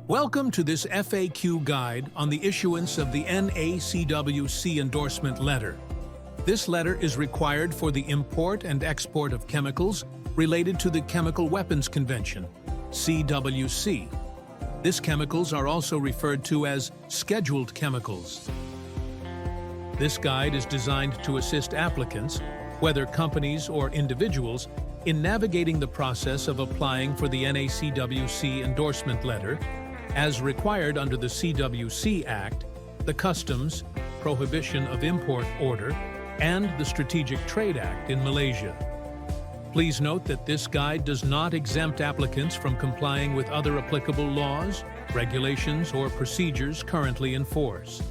Welcome to this FAQ guide on the issuance of the NACWC Endorsement Letter. This letter is required for the import and export of chemicals related to the Chemical Weapons Convention, CWC. These chemicals are also referred to as scheduled chemicals. This guide is designed to assist applicants, whether companies or individuals, in navigating the process of applying for the Nacwc Endorsement Letter as required under the CWC Act, the Customs, Prohibition of Import Order, and the Strategic Trade Act in Malaysia. Please note that this guide does not exempt applicants from complying with other applicable laws, regulations, or procedures currently in force.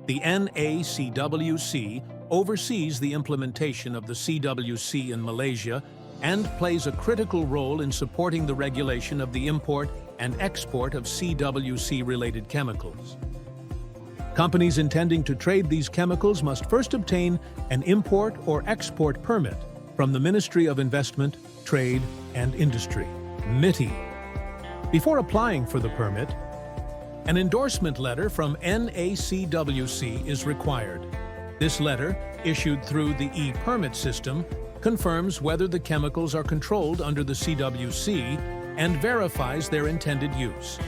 The Nacwc oversees the implementation of the CWC in Malaysia and plays a critical role in supporting the regulation of the import and export of CWC-related chemicals. Companies intending to trade these chemicals must first obtain an import or export permit from the Ministry of Investment, Trade and Industry, MITI. Before applying for the permit, an endorsement letter from Nacwc is required. This letter, issued through the e-permit system, confirms whether the chemicals are controlled under the CWC and verifies their intended use.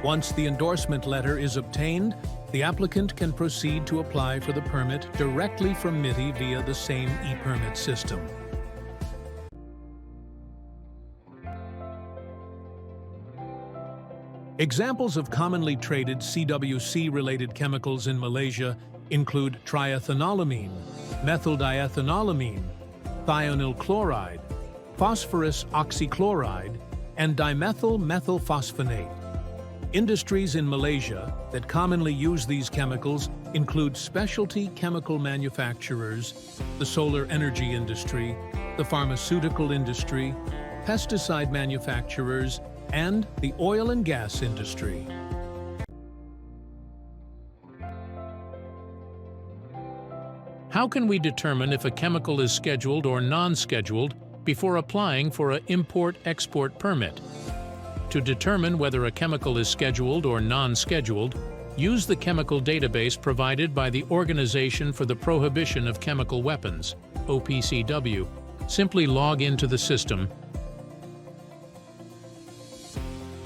Once the endorsement letter is obtained, the applicant can proceed to apply for the permit directly from MITI via the same e-permit system. Examples of commonly traded CWC-related chemicals in Malaysia include triethanolamine, methyldiethanolamine, thionyl chloride, phosphorus oxychloride, and dimethyl methylphosphonate. Industries in Malaysia that commonly use these chemicals include specialty chemical manufacturers, the solar energy industry, the pharmaceutical industry, pesticide manufacturers, and the oil and gas industry. How can we determine if a chemical is scheduled or non-scheduled before applying for an import-export permit? To determine whether a chemical is scheduled or non-scheduled, use the chemical database provided by the Organization for the Prohibition of Chemical Weapons, OPCW. Simply log into the system,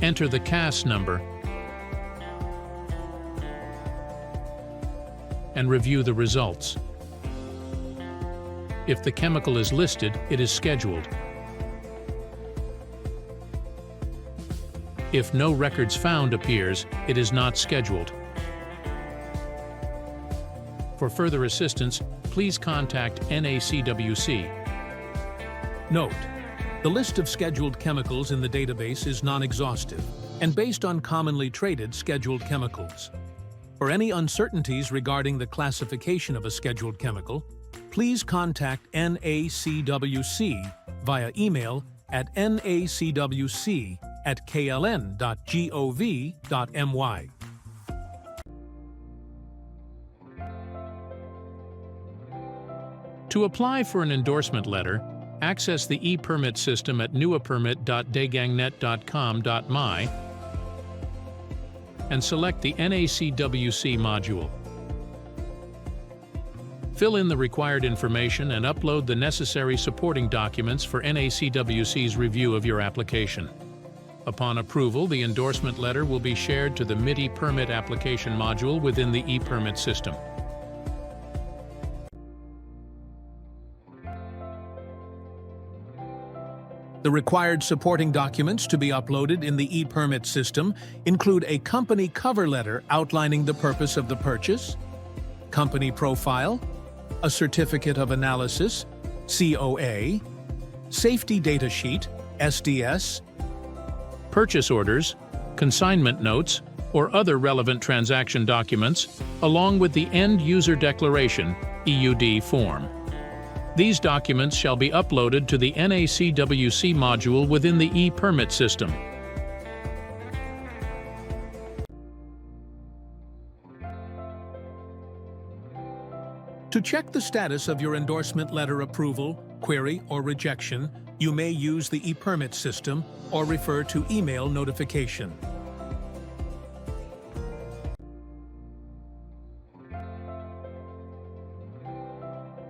enter the CAS number, and review the results. If the chemical is listed, it is scheduled. If no records found appears, it is not scheduled. For further assistance, please contact NACWC. Note: the list of scheduled chemicals in the database is non-exhaustive and based on commonly traded scheduled chemicals. For any uncertainties regarding the classification of a scheduled chemical, please contact NACWC via email at nacwc@kln.gov.my. To apply for an endorsement letter, access the e-permit system at nuappermit.dagangnet.com.my and select the Nacwc module. Fill in the required information and upload the necessary supporting documents for Nacwc's review of your application. Upon approval, the endorsement letter will be shared to the MITI permit application module within the e-permit system. The required supporting documents to be uploaded in the e-permit system include a company cover letter outlining the purpose of the purchase, company profile, a certificate of analysis, COA, safety data sheet, SDS, purchase orders, consignment notes, or other relevant transaction documents, along with the End User Declaration, EUD form. These documents shall be uploaded to the Nacwc module within the e-permit system. To check the status of your endorsement letter approval, query, or rejection, you may use the e-permit system or refer to email notification.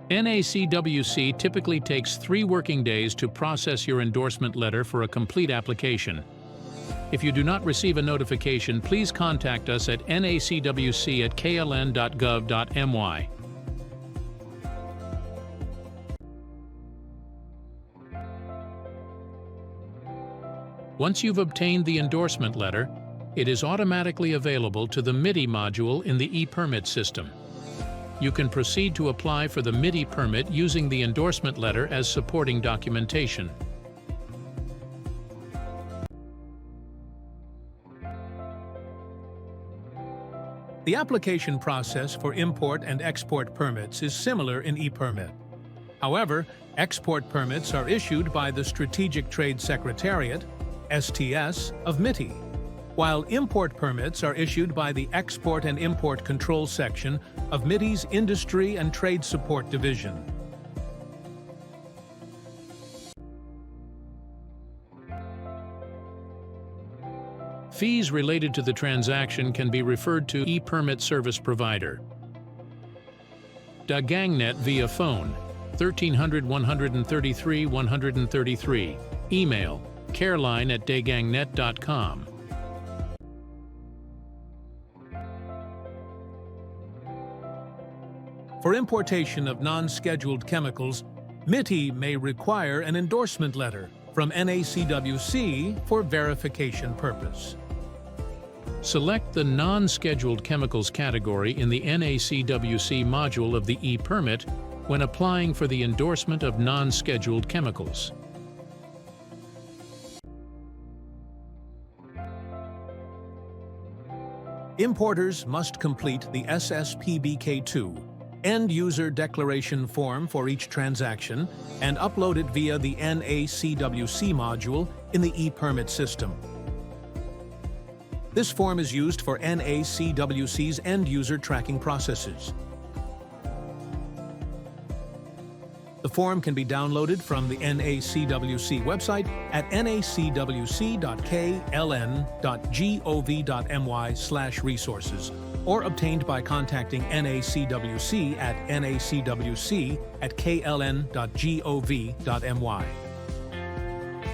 NACWC typically takes 3 working days to process your endorsement letter for a complete application. If you do not receive a notification, please contact us at nacwc@kln.gov.my. Once you've obtained the endorsement letter, it is automatically available to the MIDI module in the e-permit system. You can proceed to apply for the MIDI permit using the endorsement letter as supporting documentation. The application process for import and export permits is similar in e-permit. However, export permits are issued by the Strategic Trade Secretariat, STS, of MITI, while import permits are issued by the Export and Import Control Section of MITI's Industry and Trade Support Division. Fees related to the transaction can be referred to e-permit service provider. Dagangnet via phone, 1300-133-133, email, careline@dagangnet.com. For importation of non-scheduled chemicals, MITI may require an endorsement letter from NACWC for verification purpose. Select the non-scheduled chemicals category in the NACWC module of the e-permit when applying for the endorsement of non-scheduled chemicals. Importers must complete the SSPBK2 End User Declaration form for each transaction and upload it via the NACWC module in the e-permit system. This form is used for NACWC's end-user tracking processes. The form can be downloaded from the NACWC website at nacwc.kLN.gov.my/resources or obtained by contacting NACWC at nacwc@kln.gov.my.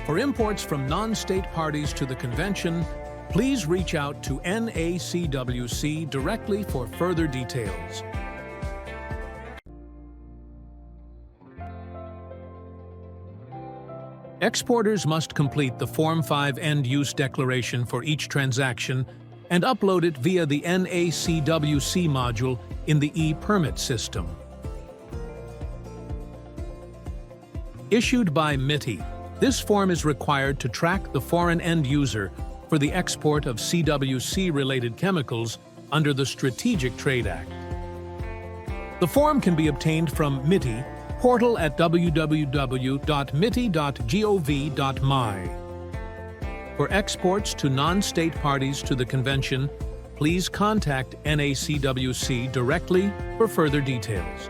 For imports from non-state parties to the convention, please reach out to NACWC directly for further details. Exporters must complete the Form 5 End-Use Declaration for each transaction and upload it via the NACWC module in the e-permit system. Issued by MITI, this form is required to track the foreign end user for the export of CWC-related chemicals under the Strategic Trade Act. The form can be obtained from MITI portal at www.miti.gov.my. For exports to non-state parties to the convention, please contact NACWC directly for further details.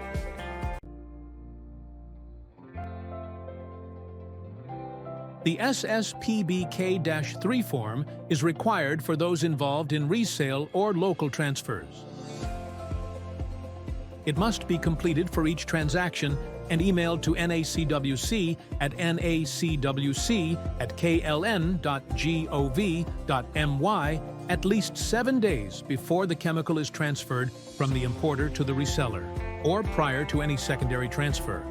The SSPBK-3 form is required for those involved in resale or local transfers. It must be completed for each transaction and emailed to NACWC at nacwc@kln.gov.my at least 7 days before the chemical is transferred from the importer to the reseller, or prior to any secondary transfer.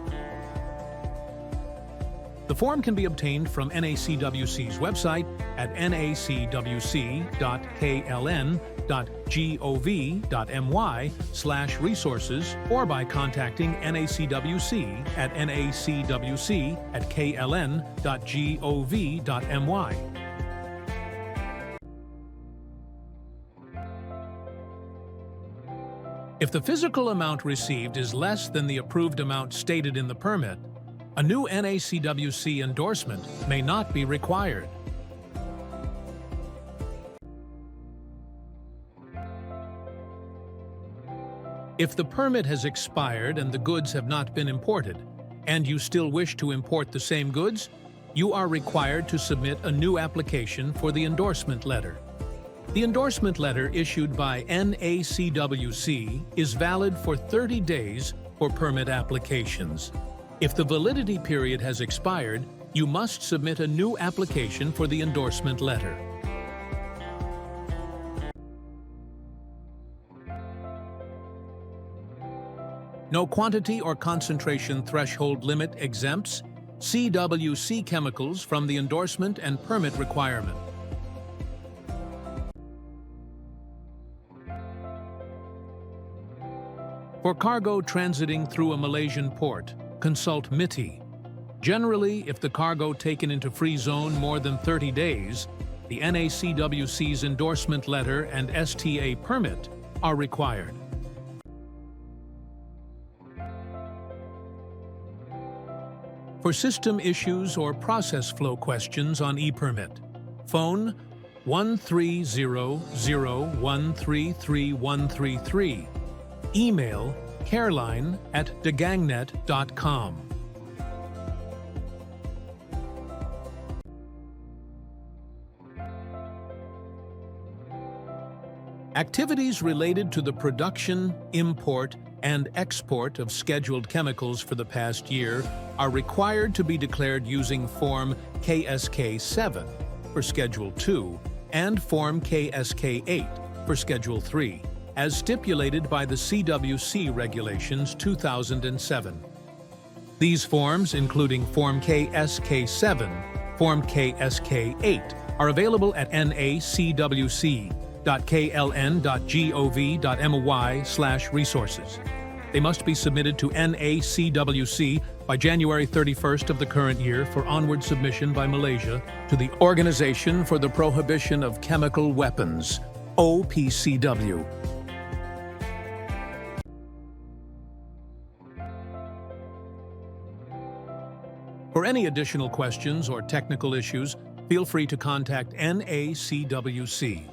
The form can be obtained from NACWC's website at nacwc.kLN.gov.my/resources or by contacting NACWC at nacwc@kln.gov.my. If the physical amount received is less than the approved amount stated in the permit, a new NACWC endorsement may not be required. If the permit has expired and the goods have not been imported, and you still wish to import the same goods, you are required to submit a new application for the endorsement letter. The endorsement letter issued by NACWC is valid for 30 days for permit applications. If the validity period has expired, you must submit a new application for the endorsement letter. No quantity or concentration threshold limit exempts CWC chemicals from the endorsement and permit requirement. For cargo transiting through a Malaysian port, consult MITI. Generally, if the cargo taken into free zone more than 30 days, the NACWC's endorsement letter and STA permit are required. For system issues or process flow questions on e-permit, phone 130013333, email careline@dagangnet.com. Activities related to the production, import, and export of scheduled chemicals for the past year are required to be declared using Form KSK-7 for Schedule 2 and Form KSK-8 for Schedule 3, as stipulated by the CWC Regulations 2007. These forms, including Form KSK-7, Form KSK-8, are available at nacwc.kln.gov.my/resources. They must be submitted to NACWC by January 31st of the current year for onward submission by Malaysia to the Organization for the Prohibition of Chemical Weapons, OPCW. For any additional questions or technical issues, feel free to contact NACWC.